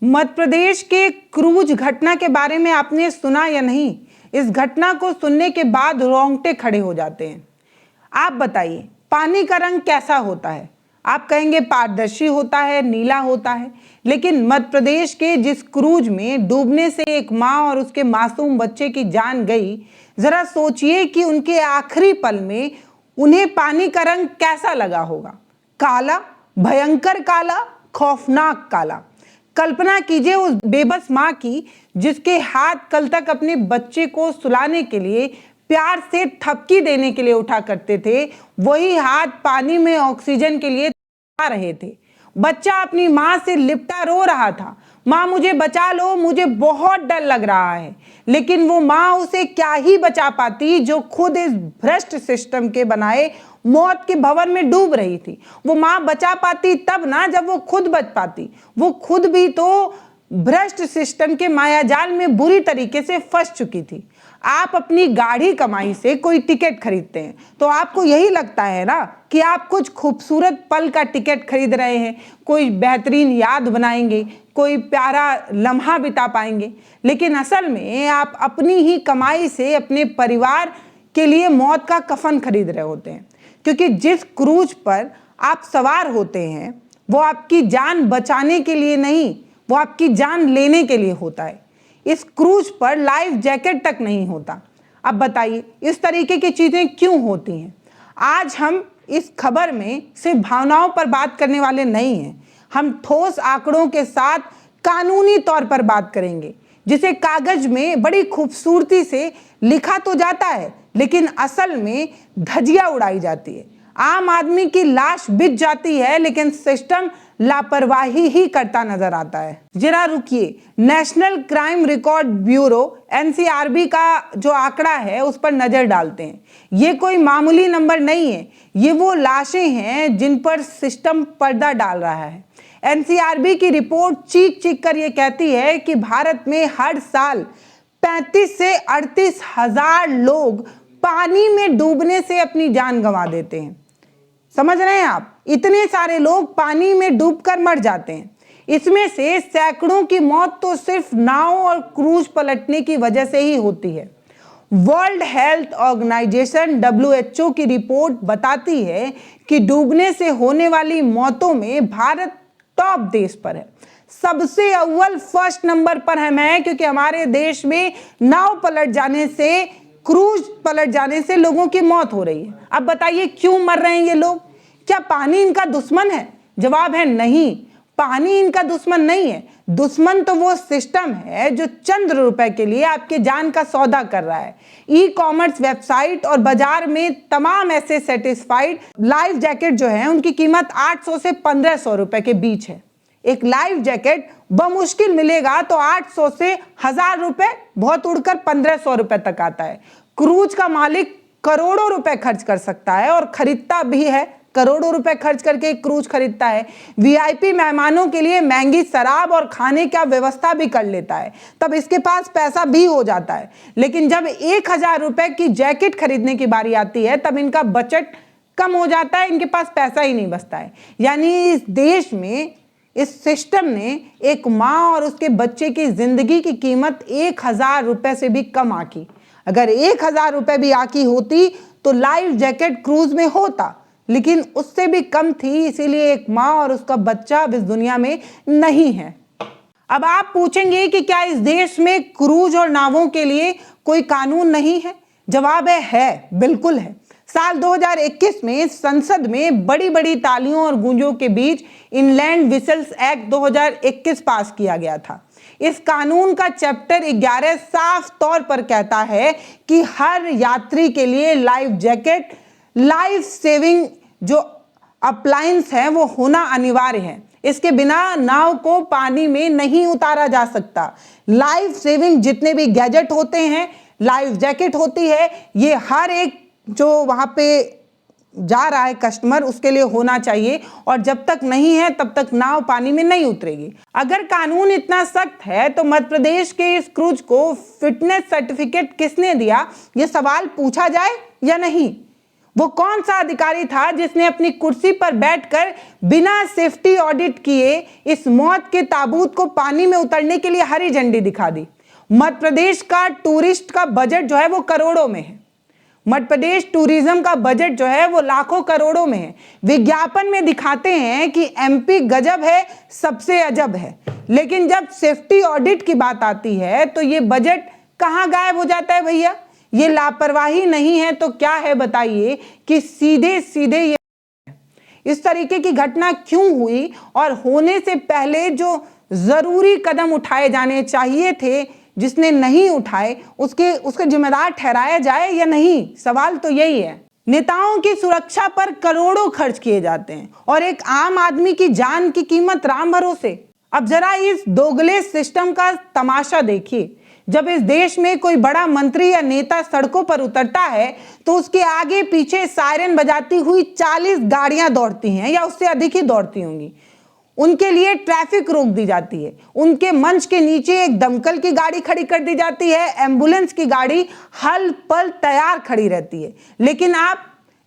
मध्य प्रदेश के क्रूज घटना के बारे में आपने सुना या नहीं? इस घटना को सुनने के बाद रोंगटे खड़े हो जाते हैं। आप बताइए, पानी का रंग कैसा होता है? आप कहेंगे पारदर्शी होता है, नीला होता है। लेकिन मध्य प्रदेश के जिस क्रूज में डूबने से एक माँ और उसके मासूम बच्चे की जान गई, जरा सोचिए कि उनके आखिरी पल में उन्हें पानी का रंग कैसा लगा होगा। काला, भयंकर काला, खौफनाक काला। कल्पना कीजिए उस बेबस माँ की जिसके हाथ कल तक अपने बच्चे को सुलाने के लिए, प्यार से थपकी देने के लिए उठा करते थे, वही हाथ पानी में ऑक्सीजन के लिए आ रहे थे। बच्चा अपनी माँ से लिपटा रो रहा था, माँ मुझे बचा लो, मुझे बहुत डर लग रहा है। लेकिन वो माँ उसे क्या ही बचा पाती जो खुद इस भ्रष्ट सिस्टम के बनाए मौत के भंवर में डूब रही थी। वो माँ बचा पाती तब ना जब वो खुद बच पाती। वो खुद भी तो भ्रष्ट सिस्टम के मायाजाल में बुरी तरीके से फंस चुकी थी। आप अपनी गाढ़ी कमाई से कोई टिकट खरीदते हैं तो आपको यही लगता है ना कि आप कुछ खूबसूरत पल का टिकट खरीद रहे हैं, कोई बेहतरीन याद बनाएंगे, कोई प्यारा लम्हा बिता पाएंगे। लेकिन असल में आप अपनी ही कमाई से अपने परिवार के लिए मौत का कफन खरीद रहे होते हैं। क्योंकि जिस क्रूज पर आप सवार होते हैं वो आपकी जान बचाने के लिए नहीं, वो आपकी जान लेने के लिए होता है। इस क्रूज पर लाइफ जैकेट तक नहीं होता। अब बताइए इस तरीके की चीजें क्यों होती हैं? आज हम इस खबर में सिर्फ भावनाओं पर बात करने वाले नहीं हैं, हम ठोस आंकड़ों के साथ कानूनी तौर पर बात करेंगे, जिसे कागज में बड़ी खूबसूरती से लिखा तो जाता है लेकिन असल में धजिया उड़ाई जाती है। आम आदमी की लाश बिछ जाती है लेकिन सिस्टम लापरवाही ही करता नजर आता है। जरा रुकिए, national crime record bureau NCRB का जो आंकड़ा है उस पर नजर डालते हैं। ये कोई मामूली नंबर नहीं है, ये वो लाशें हैं जिन पर सिस्टम पर्दा डाल रहा है। एनसीआरबी की रिपोर्ट चीख चीख कर ये कहती है कि भारत में हर साल 35 से 38 हजार लोग पानी में डूबने से अपनी जान गंवा देते हैं। समझ रहे हैं आप? इतने सारे लोग पानी में डूबकर मर जाते हैं। इसमें से सैकड़ों की मौत तो सिर्फ नाव और क्रूज पलटने की वजह से ही होती है। वर्ल्ड हेल्थ ऑर्गेनाइजेशन WHO की रिपोर्ट बताती है कि डूबने से होने वाली मौतों में भारत टॉप देश पर है। सबसे अव्वल फर्स्ट नंबर पर हम हैं क्योंकि हमारे देश में नाव पलट जाने से, क्रूज पलट जाने से लोगों की मौत हो रही है। अब बताइए क्यों मर रहे हैं ये लोग? क्या पानी इनका दुश्मन है? जवाब है नहीं, पानी इनका दुश्मन नहीं है। दुश्मन तो वो सिस्टम है जो चंद रुपए के लिए आपके जान का सौदा कर रहा है। ई कॉमर्स वेबसाइट और बाजार में तमाम ऐसे सेटिस्फाइड लाइफ जैकेट जो है उनकी कीमत 800 से 1500 रुपए के बीच है। एक लाइफ जैकेट बमुश्किल मिलेगा तो 800 से 1000 रुपए, बहुत उड़कर 1500 रुपए तक आता है। क्रूज का मालिक करोड़ों रुपए खर्च कर सकता है और खरीदता भी है, करोड़ों रुपए खर्च करके एक क्रूज खरीदता है। वीआईपी मेहमानों के लिए महंगी शराब और खाने का व्यवस्था भी कर लेता है, तब इसके पास पैसा भी हो जाता है। लेकिन जब 1000 रुपए की जैकेट खरीदने की बारी आती है तब इनका बजट कम हो जाता है, इनके पास पैसा ही नहीं बचता है। यानी इस देश में इस सिस्टम ने एक माँ और उसके बच्चे की जिंदगी की कीमत 1000 रुपए से भी कम आकी। अगर 1000 रुपए भी आकी होती तो लाइफ जैकेट क्रूज में होता, लेकिन उससे भी कम थी, इसीलिए एक माँ और उसका बच्चा अब इस दुनिया में नहीं है। अब आप पूछेंगे कि क्या इस देश में क्रूज और नावों के लिए कोई कानून नहीं है? जवाब है, बिल्कुल है। साल 2021 में संसद में बड़ी बड़ी तालियों और गूंजों के बीच इनलैंड विसल्स एक्ट 2021 पास किया गया था। इस कानून का चैप्टर 11 साफ तौर पर कहता है कि हर यात्री के लिए लाइफ जैकेट, लाइफ सेविंग जो अप्लायंस है वो होना अनिवार्य है। इसके बिना नाव को पानी में नहीं उतारा जा सकता। लाइफ सेविंग जितने भी गैजेट होते हैं, लाइफ जैकेट होती है, ये हर एक जो वहां पे जा रहा है कस्टमर उसके लिए होना चाहिए, और जब तक नहीं है तब तक नाव पानी में नहीं उतरेगी। अगर कानून इतना सख्त है तो मध्य प्रदेश के इस क्रूज को फिटनेस सर्टिफिकेट किसने दिया, ये सवाल पूछा जाए या नहीं? वो कौन सा अधिकारी था जिसने अपनी कुर्सी पर बैठकर बिना सेफ्टी ऑडिट किए इस मौत के ताबूत को पानी में उतरने के लिए हरी झंडी दिखा दी? मध्य प्रदेश का टूरिस्ट का बजट जो है वो करोड़ों में है। मध्य प्रदेश टूरिज्म का बजट जो है वो लाखों करोड़ों में है। विज्ञापन में दिखाते हैं कि एमपी गजब है, सबसे अजब है, लेकिन जब सेफ्टी ऑडिट की बात आती है तो ये बजट कहाँ गायब हो जाता है भैया? ये लापरवाही नहीं है तो क्या है बताइए कि सीधे सीधे ये इस तरीके की घटना क्यों हुई और होने से पहले जो जरूरी कदम उठाए जाने चाहिए थे जिसने नहीं उठाए उसके जिम्मेदार ठहराया जाए या नहीं? सवाल तो यही है। नेताओं की सुरक्षा पर करोड़ों खर्च किए जाते हैं और एक आम आदमी की जान की कीमत राम भरोसे। अब जरा इस दोगले सिस्टम का तमाशा देखिए। जब इस देश में कोई बड़ा मंत्री या नेता सड़कों पर उतरता है तो उसके आगे पीछे सायरन बजाती हुई 40 गाड़ियां दौड़ती हैं या उससे अधिक ही दौड़ती होंगी। उनके लिए ट्रैफिक रोक दी जाती है, उनके मंच के नीचे एक दमकल की गाड़ी खड़ी कर दी जाती है, एम्बुलेंस की गाड़ी हल पल तैयार खड़ी रहती है। लेकिन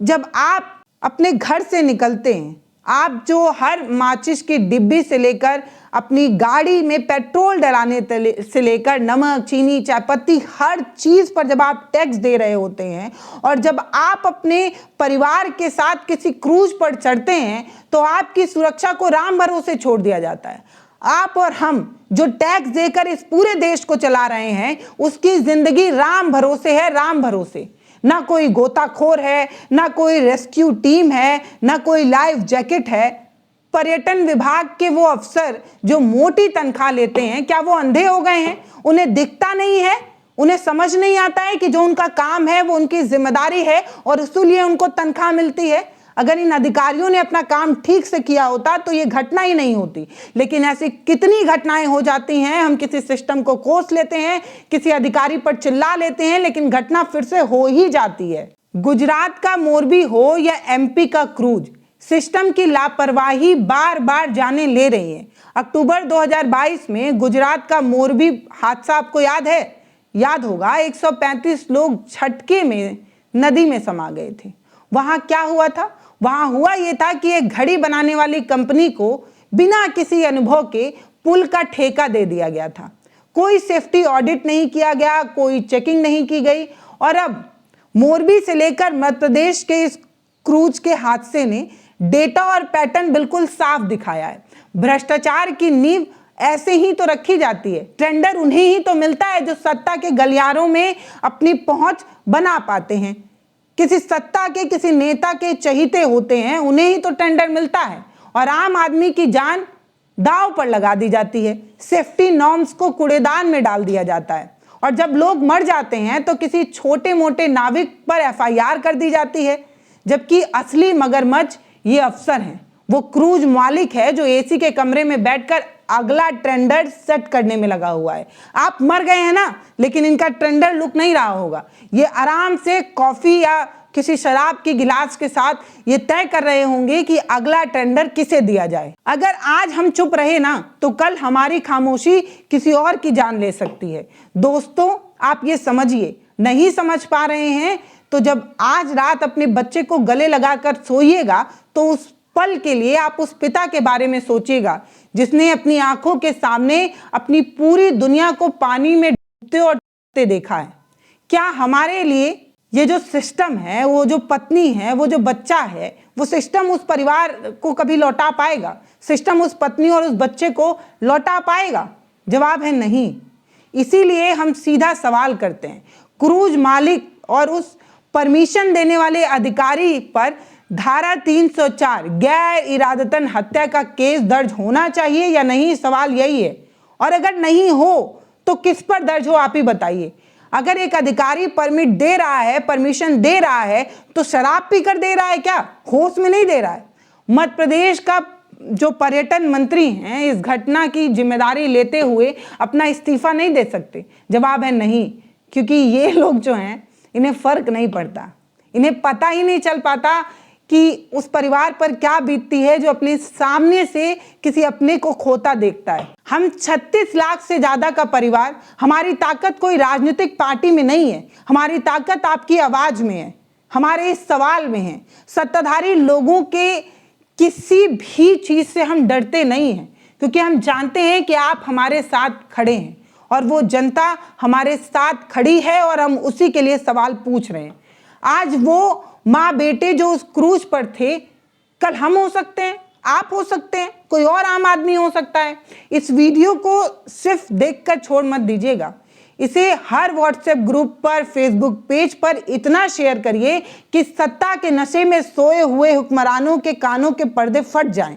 जब आप अपने घर से निकलते हैं, आप जो हर माचिस की डिब्बी से लेकर अपनी गाड़ी में पेट्रोल डलाने से लेकर नमक, चीनी, चायपत्ती, हर चीज पर जब आप टैक्स दे रहे होते हैं और जब आप अपने परिवार के साथ किसी क्रूज पर चढ़ते हैं तो आपकी सुरक्षा को राम भरोसे छोड़ दिया जाता है। आप और हम जो टैक्स देकर इस पूरे देश को चला रहे हैं उसकी जिंदगी राम भरोसे है, राम भरोसे। ना कोई गोताखोर है, ना कोई रेस्क्यू टीम है, ना कोई लाइफ जैकेट है। पर्यटन विभाग के वो अफसर जो मोटी तनख्वाह लेते हैं, क्या वो अंधे हो गए हैं? उन्हें दिखता नहीं है? उन्हें समझ नहीं आता है कि जो उनका काम है वो उनकी जिम्मेदारी है और इसलिए उनको तनख्वाह मिलती है? अगर इन अधिकारियों ने अपना काम ठीक से किया होता तो ये घटना ही नहीं होती। लेकिन ऐसी कितनी घटनाएं हो जाती हैं, हम किसी सिस्टम को कोस लेते हैं, किसी अधिकारी पर चिल्ला लेते हैं, लेकिन घटना फिर से हो ही जाती है। गुजरात का मोरबी हो या एमपी का क्रूज, सिस्टम की लापरवाही बार बार जाने ले रही है। अक्टूबर 2022 में गुजरात का मोरबी हादसा आपको याद है? याद होगा। 135 लोग झटके में नदी में समा गए थे। वहां क्या हुआ था? वहां हुआ यह था कि एक घड़ी बनाने वाली कंपनी को बिना किसी अनुभव के पुल का ठेका दे दिया गया था। कोई सेफ्टी ऑडिट नहीं किया गया, कोई चेकिंग नहीं की गई और अब मोरबी से लेकर मध्य प्रदेश के इस क्रूज के हादसे ने डेटा और पैटर्न बिल्कुल साफ दिखाया है। भ्रष्टाचार की नींव ऐसे ही तो रखी जाती है। टेंडर उन्हें ही तो मिलता है जो सत्ता के गलियारों में अपनी पहुंच बना पाते हैं। किसी सत्ता के, किसी नेता के चहीते होते हैं, उन्हें ही तो टेंडर मिलता है और आम आदमी की जान दांव पर लगा दी जाती है। सेफ्टी नॉर्म्स को कूड़ेदान में डाल दिया जाता है और जब लोग मर जाते हैं तो किसी छोटे मोटे नाविक पर एफआईआर कर दी जाती है, जबकि असली मगरमच्छ ये अफसर हैं। वो क्रूज मालिक है जो एसी के कमरे में बैठकर अगला टेंडर सेट करने में लगा हुआ है। आप मर गए हैं ना, लेकिन इनका टेंडर लुक नहीं रहा होगा। ये आराम से कॉफी या किसी शराब की गिलास के साथ ये तय कर रहे होंगे कि अगला टेंडर किसे दिया जाए। अगर आज हम चुप रहे ना तो कल हमारी खामोशी किसी और की जान ले सकती है। दोस्तों, आप ये समझिए। नहीं समझ पा रहे हैं तो जब आज रात अपने बच्चे को गले लगाकर सोइएगा तो उस पल के लिए आप उस पिता के बारे में सोचिएगा जिसने अपनी आंखों के सामने अपनी पूरी दुनिया को पानी में डूबते और डूबते देखा है। क्या हमारे लिए ये जो सिस्टम है, वो जो पत्नी है, वो जो बच्चा है, वो सिस्टम उस परिवार को कभी लौटा पाएगा? सिस्टम उस पत्नी और उस बच्चे को लौटा पाएगा? जवाब है नहीं। इसीलिए हम सीधा सवाल करते हैं, क्रूज मालिक और उस परमिशन देने वाले अधिकारी पर धारा 304 गैर इरादतन हत्या का केस दर्ज होना चाहिए या नहीं? सवाल यही है। और अगर नहीं हो तो किस पर दर्ज हो, आप ही बताइए। अगर एक अधिकारी परमिट दे रहा है, परमिशन दे रहा है, तो शराब पीकर दे रहा है क्या? होश में नहीं दे रहा है। मध्य प्रदेश का जो पर्यटन मंत्री हैं इस घटना की जिम्मेदारी लेते हुए अपना इस्तीफा नहीं दे सकते? जवाब है नहीं, क्योंकि ये लोग जो हैं इन्हें फर्क नहीं पड़ता। इन्हें पता ही नहीं चल पाता कि उस परिवार पर क्या बीतती है जो अपने सामने से किसी अपने को खोता देखता है। हम 36 लाख से ज्यादा का परिवार, हमारी ताकत कोई राजनीतिक पार्टी में नहीं है, हमारी ताकत आपकी आवाज में है, हमारे इस सवाल में है। सत्ताधारी लोगों के किसी भी चीज से हम डरते नहीं हैं, क्योंकि हम जानते हैं कि आप हमारे साथ खड़े हैं और वो जनता हमारे साथ खड़ी है और हम उसी के लिए सवाल पूछ रहे हैं। आज वो माँ बेटे जो उस क्रूज पर थे, कल हम हो सकते हैं, आप हो सकते हैं, कोई और आम आदमी हो सकता है। इस वीडियो को सिर्फ देखकर छोड़ मत दीजिएगा, इसे हर व्हाट्सएप ग्रुप पर, फेसबुक पेज पर इतना शेयर करिए कि सत्ता के नशे में सोए हुए हुक्मरानों के कानों के पर्दे फट जाएं।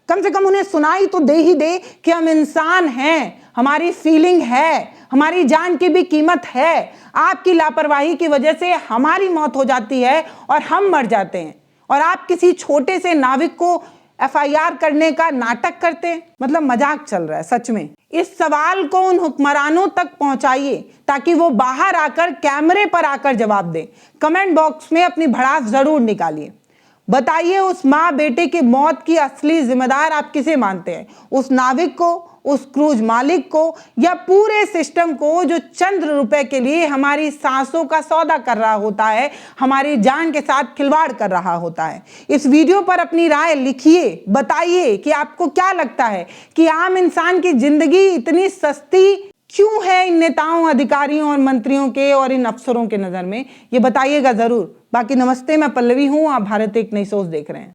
कम से कम उन्हें सुनाई तो दे ही दे कि हम इंसान हैं, हमारी फीलिंग है, हमारी जान की भी कीमत है। आपकी लापरवाही की वजह से हमारी मौत हो जाती है और हम मर जाते हैं, और आप किसी छोटे से नाविक को FIR करने का नाटक करते हैं। मतलब मजाक चल रहा है सच में। इस सवाल को उन हुक्मरानों तक पहुंचाइए ताकि वो बाहर आकर कैमरे पर आकर जवाब दें। कमेंट बॉक्स में अपनी भड़ास जरूर निकालिए। बताइए, उस माँ बेटे की मौत की असली जिम्मेदार आप किसे मानते हैं? उस नाविक को, उस क्रूज मालिक को, या पूरे सिस्टम को जो चंद रुपए के लिए हमारी सांसों का सौदा कर रहा होता है, हमारी जान के साथ खिलवाड़ कर रहा होता है? इस वीडियो पर अपनी राय लिखिए। बताइए कि आपको क्या लगता है कि आम इंसान की जिंदगी इतनी सस्ती क्यों है इन नेताओं, अधिकारियों और मंत्रियों के और इन अफसरों के नजर में? ये बताइएगा जरूर। बाकी नमस्ते, मैं पल्लवी हूं, आप भारत एक नई सोच देख रहे हैं।